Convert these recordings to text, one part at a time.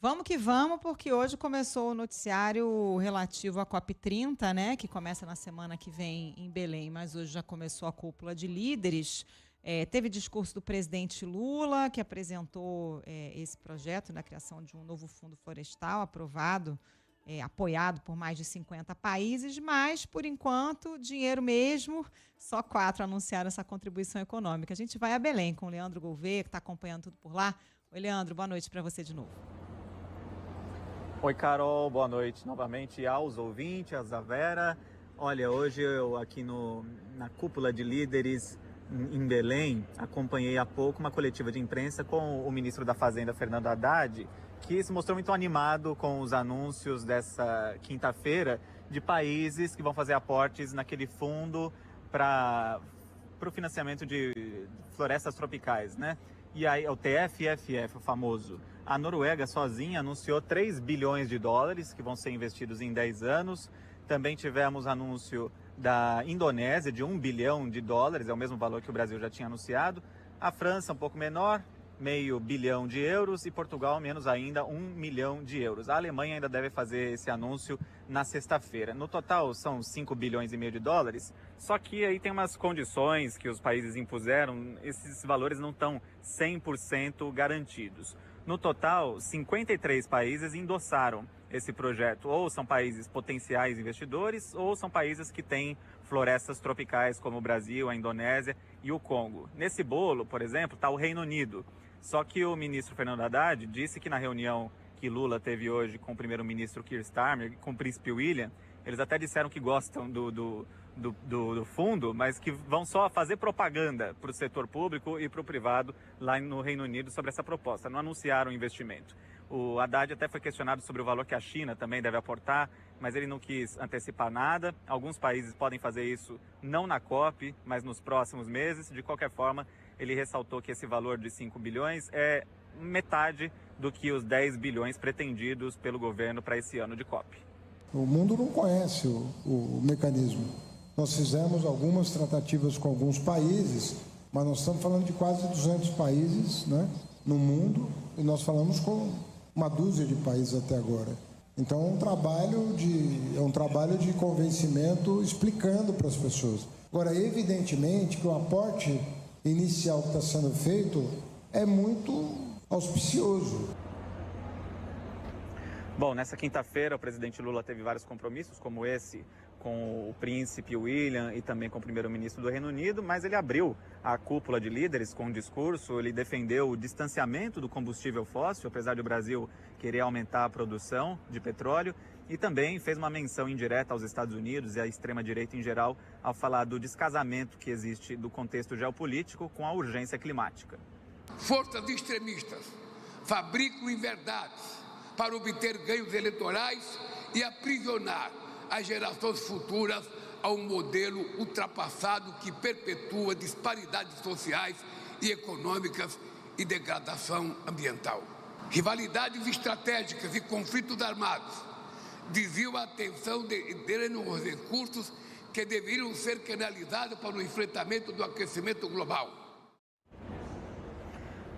Vamos que vamos, porque hoje começou o noticiário relativo à COP30, né, que começa na semana que vem em Belém, mas hoje já começou a cúpula de líderes. Teve discurso do presidente Lula, que apresentou esse projeto na criação de um novo fundo florestal, aprovado, apoiado por mais de 50 países, mas, por enquanto, dinheiro mesmo, só 4 anunciaram essa contribuição econômica. A gente vai a Belém com o Leandro Gouveia, que está acompanhando tudo por lá. Oi, Leandro, boa noite para você de novo. Oi, Carol, boa noite novamente aos ouvintes, à Vera. Olha, hoje eu aqui na cúpula de líderes em Belém, acompanhei há pouco uma coletiva de imprensa com o ministro da Fazenda, Fernando Haddad, que se mostrou muito animado com os anúncios dessa quinta-feira de países que vão fazer aportes naquele fundo para o financiamento de florestas tropicais, né? E aí, o TFFF, o famoso. A Noruega sozinha anunciou 3 bilhões de dólares que vão ser investidos em 10 anos. Também tivemos anúncio da Indonésia de 1 bilhão de dólares, é o mesmo valor que o Brasil já tinha anunciado. A França um pouco menor, meio bilhão de euros, e Portugal menos ainda, 1 milhão de euros. A Alemanha ainda deve fazer esse anúncio na sexta-feira. No total são 5 bilhões e meio de dólares, só que aí tem umas condições que os países impuseram, esses valores não estão 100% garantidos. No total, 53 países endossaram esse projeto, ou são países potenciais investidores, ou são países que têm florestas tropicais, como o Brasil, a Indonésia e o Congo. Nesse bolo, por exemplo, está o Reino Unido. Só que o ministro Fernando Haddad disse que na reunião que Lula teve hoje com o primeiro-ministro Keir Starmer, com o príncipe William, eles até disseram que gostam do fundo, mas que vão só fazer propaganda para o setor público e para o privado lá no Reino Unido sobre essa proposta. Não anunciaram o investimento. O Haddad até foi questionado sobre o valor que a China também deve aportar, mas ele não quis antecipar nada. Alguns países podem fazer isso não na COP, mas nos próximos meses. De qualquer forma, ele ressaltou que esse valor de 5 bilhões é metade do que os 10 bilhões pretendidos pelo governo para esse ano de COP. O mundo não conhece o mecanismo. Nós fizemos algumas tratativas com alguns países, mas nós estamos falando de quase 200 países, né, no mundo, e nós falamos com uma dúzia de países até agora. Então é um trabalho de convencimento, explicando para as pessoas. Agora, evidentemente que o aporte inicial que está sendo feito é muito auspicioso. Bom, nessa quinta-feira o presidente Lula teve vários compromissos, como esse com o príncipe William e também com o primeiro-ministro do Reino Unido, mas ele abriu a cúpula de líderes com um discurso. Ele defendeu o distanciamento do combustível fóssil, apesar de o Brasil querer aumentar a produção de petróleo, e também fez uma menção indireta aos Estados Unidos e à extrema-direita em geral, ao falar do descasamento que existe do contexto geopolítico com a urgência climática. Forças extremistas fabricam inverdades para obter ganhos eleitorais e aprisionar as gerações futuras a um modelo ultrapassado que perpetua disparidades sociais e econômicas e degradação ambiental. Rivalidades estratégicas e conflitos armados desviam a atenção dos recursos que deveriam ser canalizados para o enfrentamento do aquecimento global.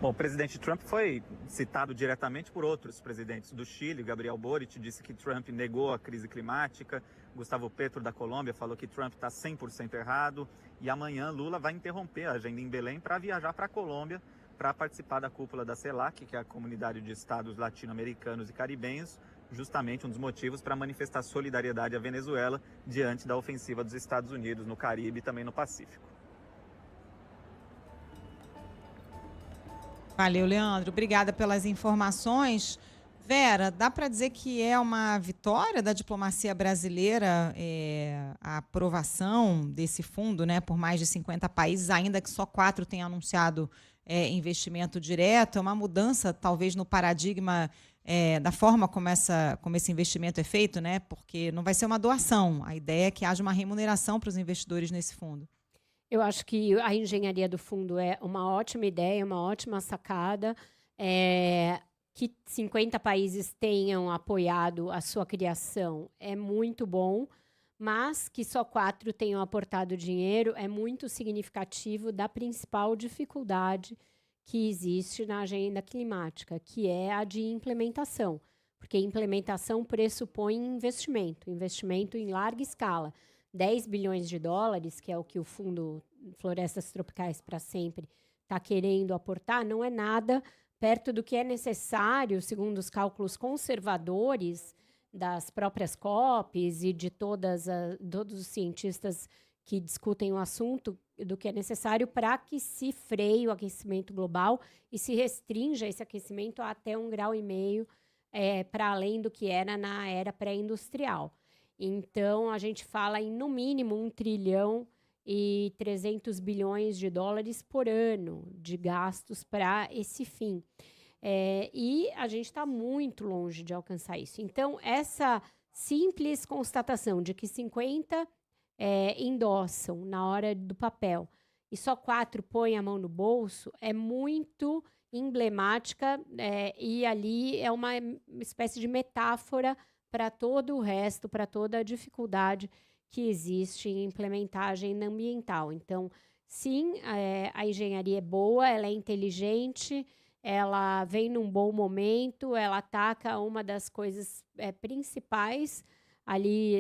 Bom, o presidente Trump foi citado diretamente por outros presidentes do Chile. Gabriel Boric disse que Trump negou a crise climática. Gustavo Petro, da Colômbia, falou que Trump está 100% errado. E amanhã Lula vai interromper a agenda em Belém para viajar para a Colômbia para participar da cúpula da CELAC, que é a Comunidade de Estados Latino-Americanos e Caribenhos, justamente um dos motivos para manifestar solidariedade à Venezuela diante da ofensiva dos Estados Unidos no Caribe e também no Pacífico. Valeu, Leandro. Obrigada pelas informações. Vera, dá para dizer que é uma vitória da diplomacia brasileira a aprovação desse fundo, né, por mais de 50 países, ainda que só 4 tenham anunciado investimento direto? É uma mudança, talvez, no paradigma da forma como esse investimento é feito, né? Porque não vai ser uma doação. A ideia é que haja uma remuneração para os investidores nesse fundo. Eu acho que a engenharia do fundo é uma ótima ideia, uma ótima sacada. Que 50 países tenham apoiado a sua criação é muito bom, mas que só 4 tenham aportado dinheiro é muito significativo da principal dificuldade que existe na agenda climática, que é a de implementação, porque implementação pressupõe investimento em larga escala. 10 bilhões de dólares, que é o que o Fundo Florestas Tropicais para Sempre está querendo aportar, não é nada perto do que é necessário, segundo os cálculos conservadores das próprias COPs e de todos os cientistas que discutem o assunto, do que é necessário para que se freie o aquecimento global e se restrinja esse aquecimento a até 1,5 grau, para além do que era na era pré-industrial. Então, a gente fala em, no mínimo, 1 trilhão e 300 bilhões de dólares por ano de gastos para esse fim. E a gente está muito longe de alcançar isso. Então, essa simples constatação de que 50 endossam na hora do papel e só 4 põem a mão no bolso é muito emblemática, e ali é uma espécie de metáfora para todo o resto, para toda a dificuldade que existe em implementar a agenda ambiental. Então, sim, a engenharia é boa, ela é inteligente, ela vem num bom momento, ela ataca uma das coisas principais ali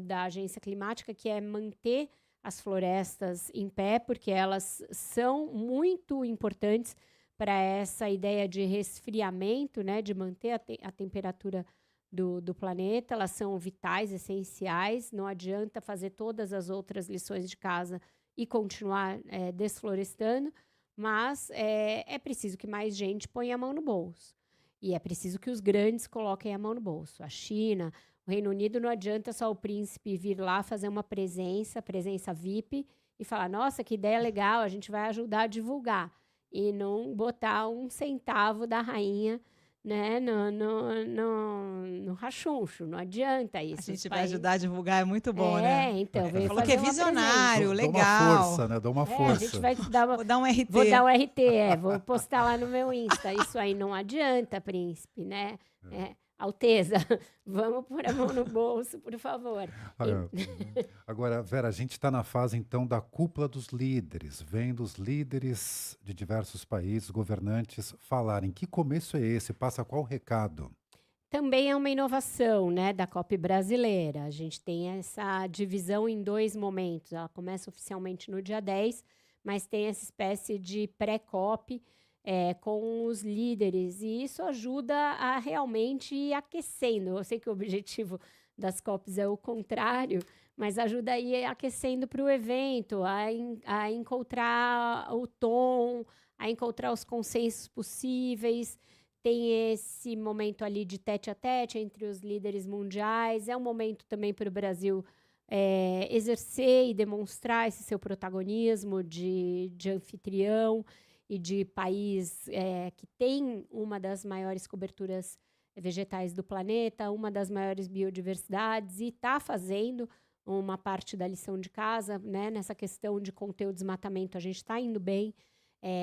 da agência climática, que é manter as florestas em pé, porque elas são muito importantes para essa ideia de resfriamento, né, de manter a temperatura do planeta. Elas são vitais, essenciais. Não adianta fazer todas as outras lições de casa e continuar desflorestando, mas é preciso que mais gente ponha a mão no bolso. E é preciso que os grandes coloquem a mão no bolso. A China, o Reino Unido, não adianta só o príncipe vir lá fazer uma presença VIP, e falar, nossa, que ideia legal, a gente vai ajudar a divulgar. E não botar 1 centavo da rainha, né, no rachuncho. Não adianta isso. A gente vai ajudar a divulgar, é muito bom, né? Então, Ele falou que é visionário, legal. Dá uma força, né? Dá uma força. A gente vai dar Vou dar um RT. Vou dar um RT, vou postar lá no meu Insta. Isso aí não adianta, príncipe, né? Alteza, vamos pôr a mão no bolso, por favor. Agora, Vera, a gente está na fase, então, da cúpula dos líderes, vendo os líderes de diversos países, governantes, falarem. Que começo é esse? Passa qual recado? Também é uma inovação, né, da COP brasileira. A gente tem essa divisão em 2 momentos. Ela começa oficialmente no dia 10, mas tem essa espécie de pré-COP, com os líderes, e isso ajuda a realmente ir aquecendo. Eu sei que o objetivo das COPs é o contrário, mas ajuda a ir aquecendo para o evento, a encontrar o tom, a encontrar os consensos possíveis. Tem esse momento ali de tete a tete entre os líderes mundiais. É um momento também para o Brasil exercer e demonstrar esse seu protagonismo de anfitrião e de país que tem uma das maiores coberturas vegetais do planeta, uma das maiores biodiversidades, e está fazendo uma parte da lição de casa, né? Nessa questão de conter o desmatamento, a gente está indo bem.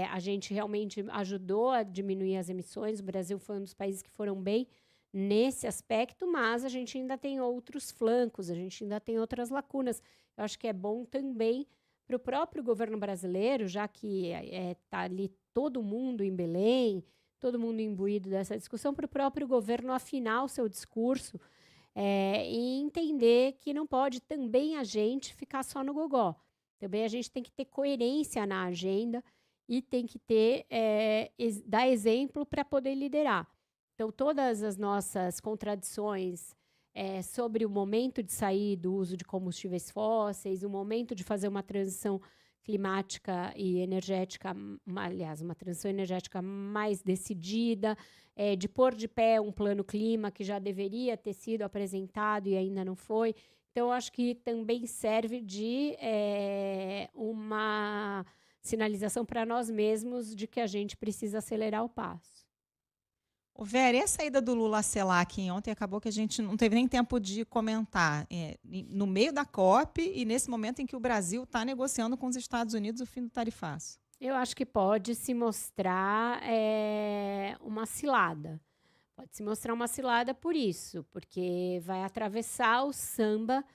A gente realmente ajudou a diminuir as emissões. O Brasil foi um dos países que foram bem nesse aspecto, mas a gente ainda tem outros flancos, a gente ainda tem outras lacunas. Eu acho que é bom também para o próprio governo brasileiro, já que está ali todo mundo em Belém, todo mundo imbuído dessa discussão, para o próprio governo afinar o seu discurso e entender que não pode também a gente ficar só no gogó. Também a gente tem que ter coerência na agenda e tem que dar exemplo para poder liderar. Então, todas as nossas contradições sobre o momento de sair do uso de combustíveis fósseis, o momento de fazer uma transição climática e energética, aliás, uma transição energética mais decidida, de pôr de pé um plano clima que já deveria ter sido apresentado e ainda não foi. Então, acho que também serve de uma sinalização para nós mesmos de que a gente precisa acelerar o passo. Ô Vera, e a saída do Lula à CELAC ontem acabou que a gente não teve nem tempo de comentar. No meio da COP e nesse momento em que o Brasil está negociando com os Estados Unidos o fim do tarifaço. Eu acho que pode se mostrar uma cilada. Pode se mostrar uma cilada por isso, porque vai atravessar o samba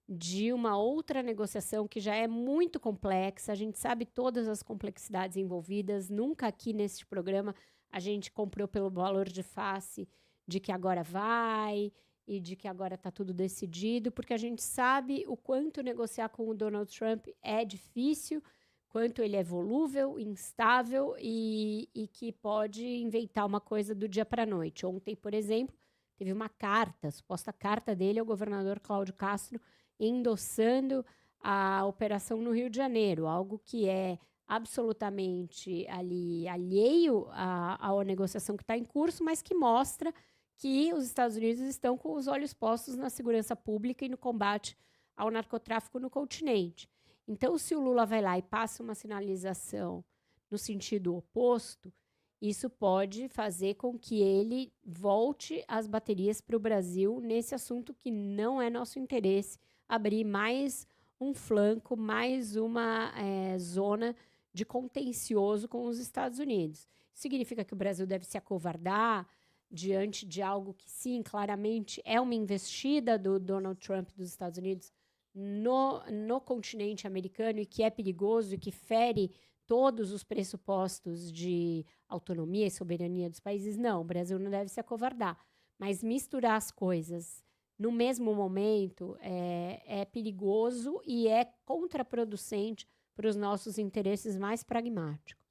de uma outra negociação que já é muito complexa. A gente sabe todas as complexidades envolvidas. Nunca aqui neste programa a gente comprou pelo valor de face de que agora vai e de que agora está tudo decidido, porque a gente sabe o quanto negociar com o Donald Trump é difícil, quanto ele é volúvel, instável e que pode inventar uma coisa do dia para a noite. Ontem, por exemplo, teve uma carta, suposta carta dele ao governador Cláudio Castro, endossando a operação no Rio de Janeiro, algo que é absolutamente ali alheio à negociação que está em curso, mas que mostra que os Estados Unidos estão com os olhos postos na segurança pública e no combate ao narcotráfico no continente. Então, se o Lula vai lá e passa uma sinalização no sentido oposto, isso pode fazer com que ele volte as baterias para o Brasil nesse assunto que não é nosso interesse, abrir mais um flanco, mais uma zona de contencioso com os Estados Unidos. Significa que o Brasil deve se acovardar diante de algo que, sim, claramente é uma investida do Donald Trump dos Estados Unidos no continente americano e que é perigoso e que fere todos os pressupostos de autonomia e soberania dos países? Não, o Brasil não deve se acovardar. Mas misturar as coisas no mesmo momento é perigoso e é contraproducente para os nossos interesses mais pragmáticos.